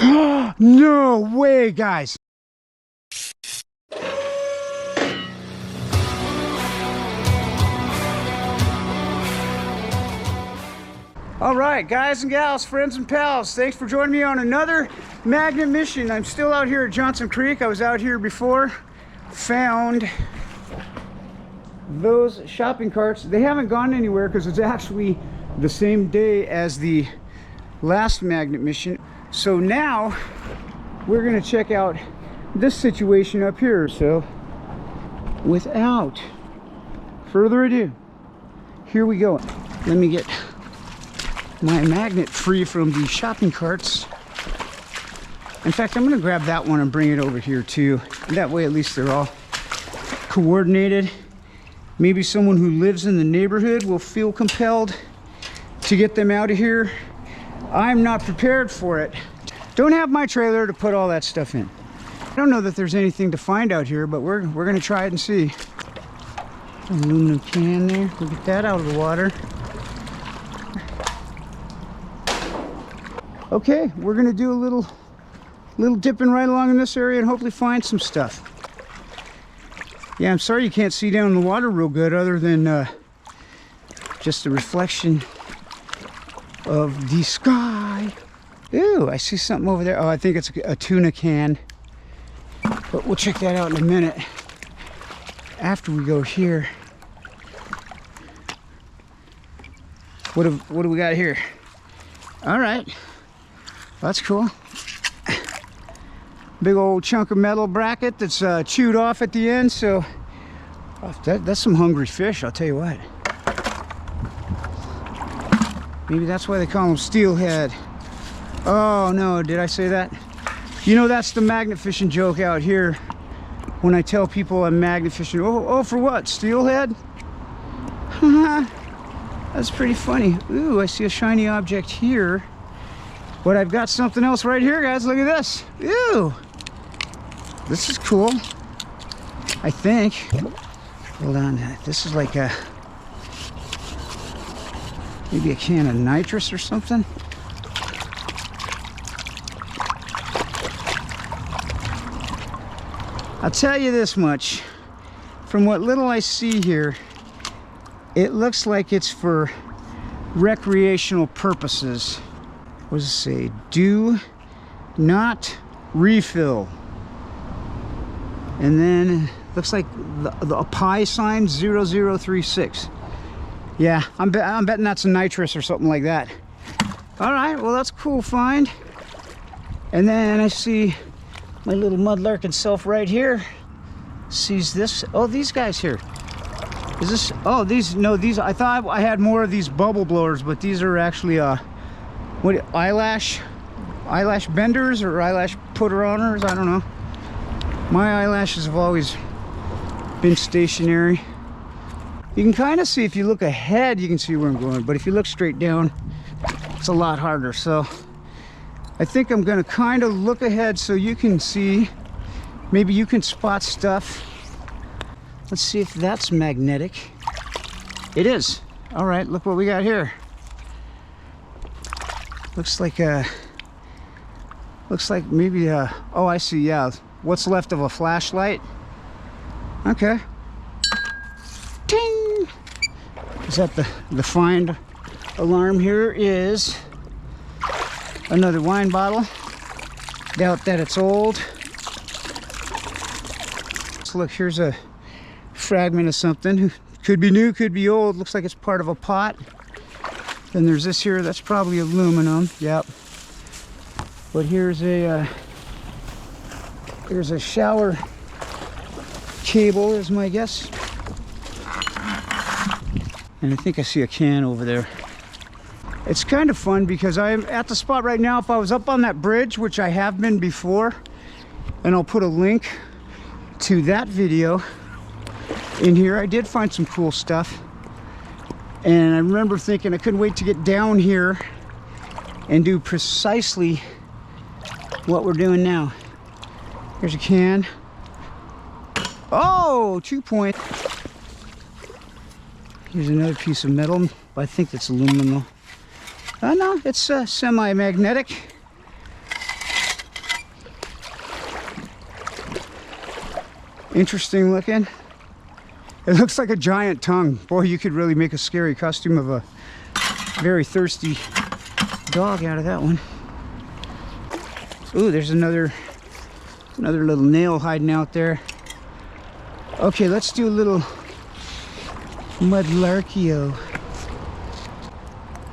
No way, guys. All right, guys and gals, friends and pals, thanks for joining me on another magnet mission. I'm still out here at Johnson Creek. I was out here before, found those shopping carts. They haven't gone anywhere because it's actually the same day as the last magnet mission. So now we're gonna check out this situation up here. So without further ado, here we go. Let me get my magnet free from the shopping carts. In fact, I'm gonna grab that one and bring it over here too. That way at least they're all coordinated. Maybe someone who lives in the neighborhood will feel compelled to get them out of here. I'm not prepared for it. Don't have my trailer to put all that stuff in. I don't know that there's anything to find out here, but we're gonna try it and see. Aluminum can there, we'll get that out of the water. Okay, we're gonna do a little dipping right along in this area and hopefully find some stuff. Yeah, I'm sorry you can't see down in the water real good other than just the reflection of the sky. Ooh, I see something over there. Oh, I think it's a tuna can. But we'll check that out in a minute after we go here. What do we got here? All right. That's cool. Big old chunk of metal bracket that's chewed off at the end. So that's some hungry fish, I'll tell you what. Maybe that's why they call them steelhead. Oh no, did I say that? You know, that's the magnet fishing joke out here. When I tell people I'm magnet fishing, oh, for what? Steelhead? That's pretty funny. Ooh, I see a shiny object here. But I've got something else right here, guys. Look at this. Ew. This is cool. I think. Hold on. This is like maybe a can of nitrous or something. I'll tell you this much. From what little I see here, it looks like it's for recreational purposes. What does it say? Do not refill. And then looks like the pi sign 0036. Yeah, I'm betting that's a nitrous or something like that. All right, well that's a cool find. And then I see my little mud-larking self right here. Sees this. Oh, these guys here. Is this? Oh, these. No, these. I thought I had more of these bubble blowers, but these are actually what, eyelash benders or eyelash putter-oners? I don't know. My eyelashes have always been stationary. You can kind of see, if you look ahead, you can see where I'm going, but if you look straight down, it's a lot harder. So I think I'm going to kind of look ahead so you can see. Maybe you can spot stuff. Let's see if that's magnetic. It is. All right, look what we got here. Looks like maybe oh, I see. Yeah, what's left of a flashlight. Okay. Ting. Is that the find alarm? Here is another wine bottle. Doubt that it's old. So look, here's a fragment of something. Could be new, could be old. Looks like it's part of a pot. Then there's this here, that's probably aluminum. Yep. But here's a shower cable is my guess. And I think I see a can over there. It's kind of fun because I'm at the spot right now. If I was up on that bridge, which I have been before, and I'll put a link to that video in here, I did find some cool stuff. And I remember thinking I couldn't wait to get down here and do precisely what we're doing now. Here's a can. Oh, 2 point. Here's another piece of metal. I think that's aluminum though. No, it's semi-magnetic. Interesting looking. It looks like a giant tongue. Boy, you could really make a scary costume of a very thirsty dog out of that one. Ooh, there's another little nail hiding out there. Okay, let's do a little MAG-larkio.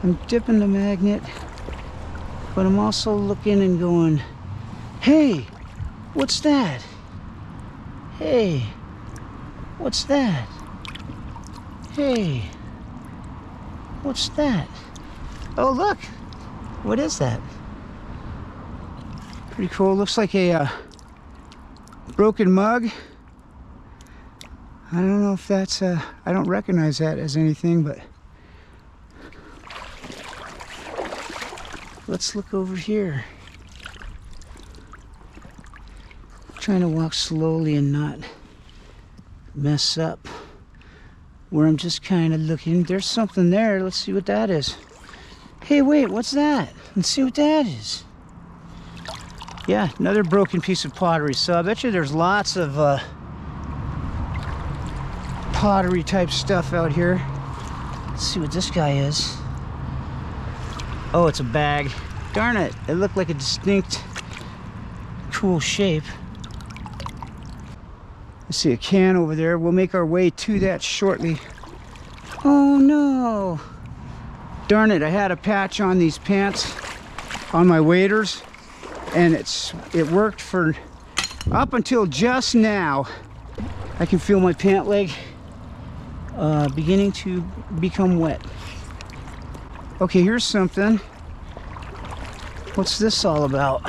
I'm dipping the magnet, but I'm also looking and going, hey, what's that? Hey, what's that? Hey, what's that? Oh, look, what is that? Pretty cool. Looks like a broken mug. I don't know if that's I don't recognize that as anything, but let's look over here. I'm trying to walk slowly and not mess up where I'm just kind of looking. There's something there. Let's see what that is. Hey, wait, what's that? Let's see what that is. Yeah, another broken piece of pottery. So I bet you there's lots of pottery type stuff out here. Let's see what this guy is. Oh, it's a bag. Darn it, it looked like a distinct cool shape. I see a can over there. We'll make our way to that shortly. Oh no, darn it, I had a patch on these pants on my waders, and it worked for up until just now. I can feel my pant leg beginning to become wet. Okay, here's something. What's this all about?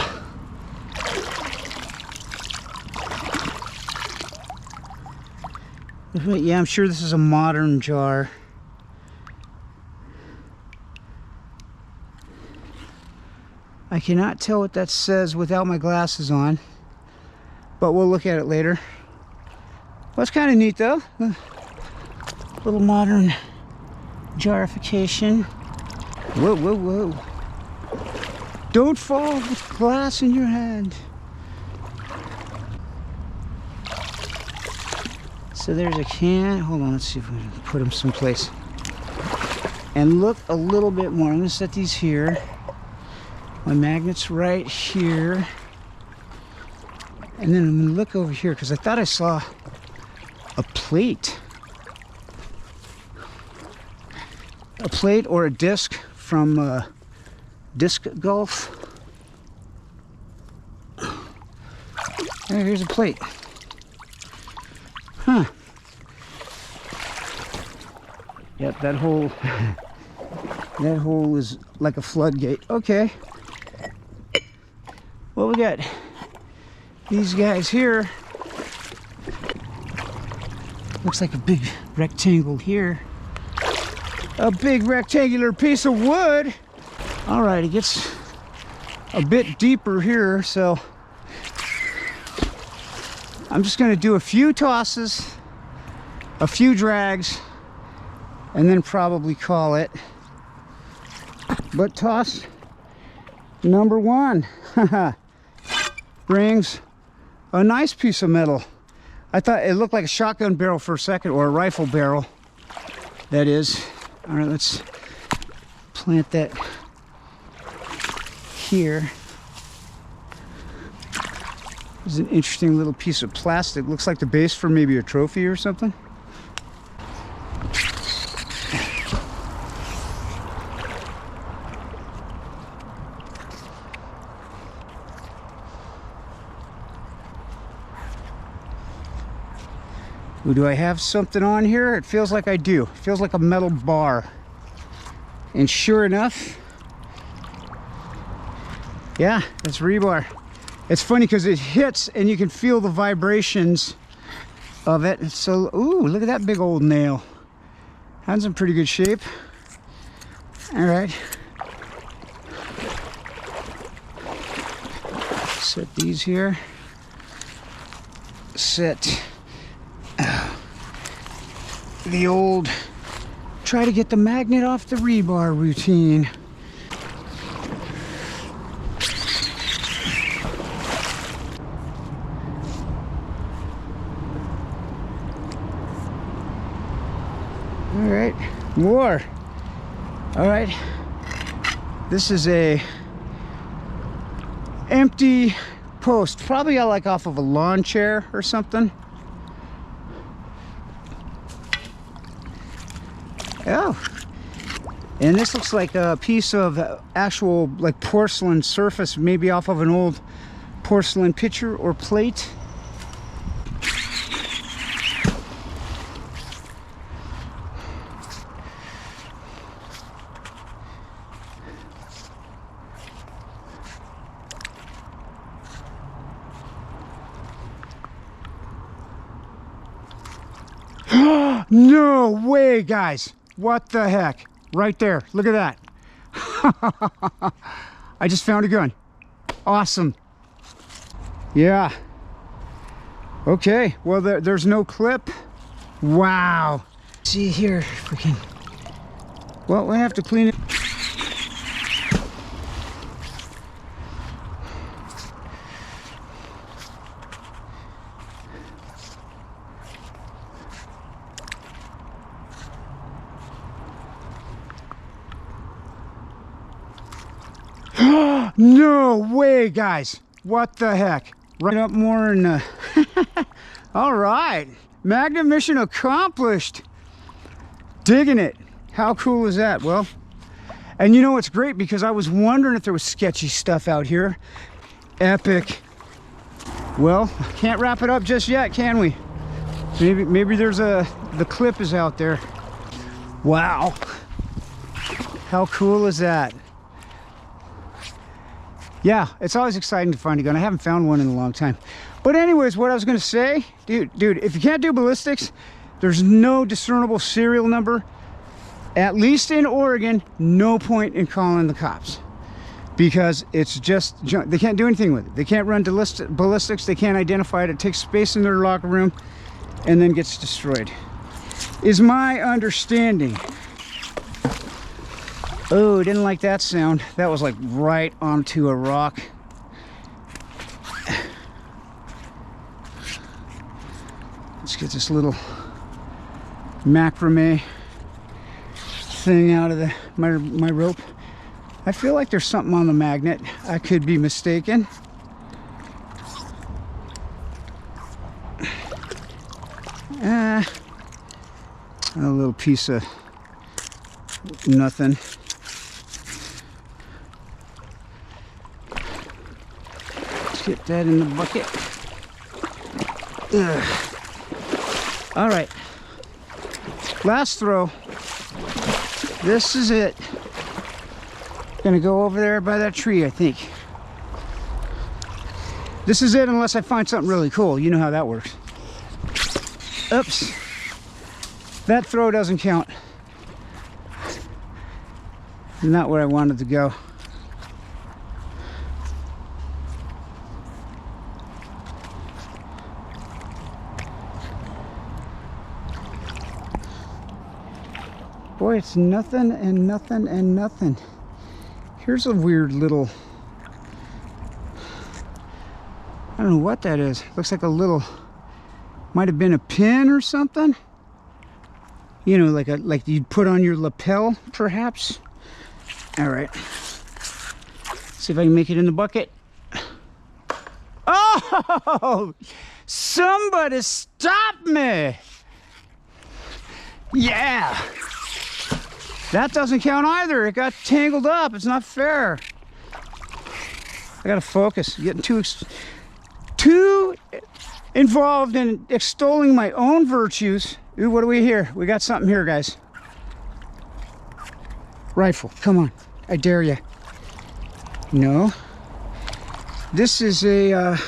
Yeah, I'm sure this is a modern jar. I cannot tell what that says without my glasses on, but we'll look at it later. Well, it's kind of neat though. Little modern jarification. Whoa, whoa, whoa. Don't fall with glass in your hand. So there's a can. Hold on, let's see if we can put them someplace. And look a little bit more. I'm gonna set these here. My magnet's right here. And then I'm gonna look over here because I thought I saw a plate. A plate or a disc from disc golf. Here's a plate. Huh. Yep, that hole that hole is like a floodgate. Okay. Well, we got these guys here. Looks like a big rectangle here. A big rectangular piece of wood. All right, it gets a bit deeper here, so I'm just gonna do a few tosses, a few drags, and then probably call it. But toss number one brings a nice piece of metal. I thought it looked like a shotgun barrel for a second, or a rifle barrel, that is. All right, let's plant that here. There's an interesting little piece of plastic. Looks like the base for maybe a trophy or something. Ooh, do I have something on here? It feels like I do. It feels like a metal bar. And sure enough, yeah, it's rebar. It's funny because it hits and you can feel the vibrations of it. So, ooh, look at that big old nail. That's in pretty good shape. All right. Set these here. Set the old try to get the magnet off the rebar routine. More. All right. This is a empty post, probably like off of a lawn chair or something. Oh, and this looks like a piece of actual like porcelain surface, maybe off of an old porcelain pitcher or plate. No way, guys. What the heck? Right there. Look at that. I just found a gun. Awesome. Yeah. Okay. Well, there's no clip. Wow. See here if we can. Well, we have to clean it. No way, guys. What the heck? Right up more and all right, magnet mission accomplished. Digging it. How cool is that? Well, and you know what's great, because I was wondering if there was sketchy stuff out here. Epic. Well, can't wrap it up just yet, can we? Maybe there's the clip is out there. Wow, how cool is that? Yeah, it's always exciting to find a gun. I haven't found one in a long time. But anyways, what I was gonna say, dude, if you can't do ballistics, there's no discernible serial number. At least in Oregon, no point in calling the cops, because it's just junk. They can't do anything with it. They can't run ballistics. They can't identify it. It takes space in their locker room and then gets destroyed, is my understanding. Oh, didn't like that sound. That was like right onto a rock. Let's get this little macrame thing out of my rope. I feel like there's something on the magnet. I could be mistaken. A little piece of nothing. Let's get that in the bucket. Ugh. All right, last throw. This is it. Gonna go over there by that tree, I think. This is it, unless I find something really cool. You know how that works. Oops. That throw doesn't count. Not where I wanted to go. Boy, it's nothing and nothing and nothing. Here's a weird little, I don't know what that is. Looks like a little, might have been a pin or something. You know, like you'd put on your lapel, perhaps. All right. See if I can make it in the bucket. Oh! Somebody stop me! Yeah! That doesn't count either. It got tangled up. It's not fair. I gotta focus. Getting too involved in extolling my own virtues. Ooh, what do we hear? We got something here, guys. Rifle, come on. I dare you. No. This is a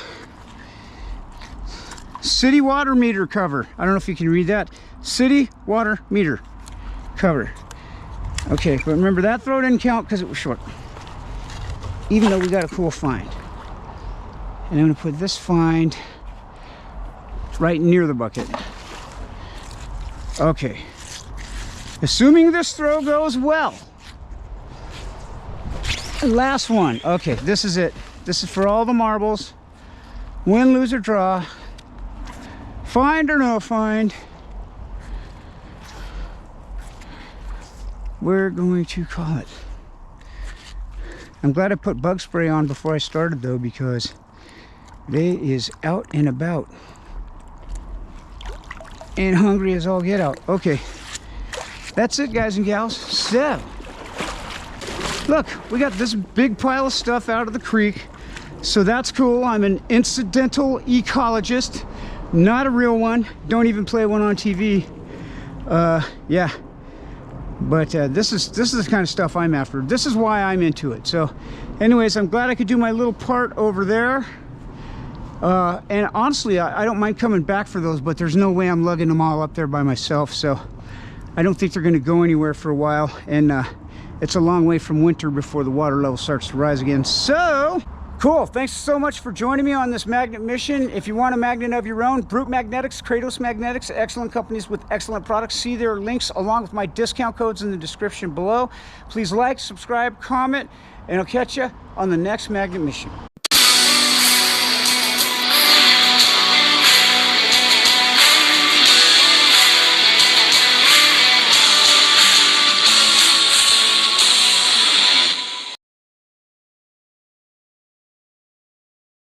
city water meter cover. I don't know if you can read that. City water meter cover. Okay, but remember that throw didn't count because it was short. Even though we got a cool find. And I'm gonna put this find right near the bucket. Okay. Assuming this throw goes well. Last one. Okay, this is it. This is for all the marbles. Win, lose, or draw. Find or no find. we're going to call it. I'm glad I put bug spray on before I started though, because they is out and about and hungry as all get out. Okay, that's it, guys and gals. So look, we got this big pile of stuff out of the creek, so that's cool. I'm an incidental ecologist, not a real one. Don't even play one on TV. Yeah, but this is the kind of stuff I'm after. This is why I'm into it. So anyways, I'm glad I could do my little part over there. And honestly, I don't mind coming back for those, but there's no way I'm lugging them all up there by myself. So I don't think they're going to go anywhere for a while. And it's a long way from winter before the water level starts to rise again. So cool. Thanks so much for joining me on this magnet mission. If you want a magnet of your own, Brute Magnetics, KRATOS Magnetics, excellent companies with excellent products. See their links along with my discount codes in the description below. Please like, subscribe, comment, and I'll catch you on the next magnet mission.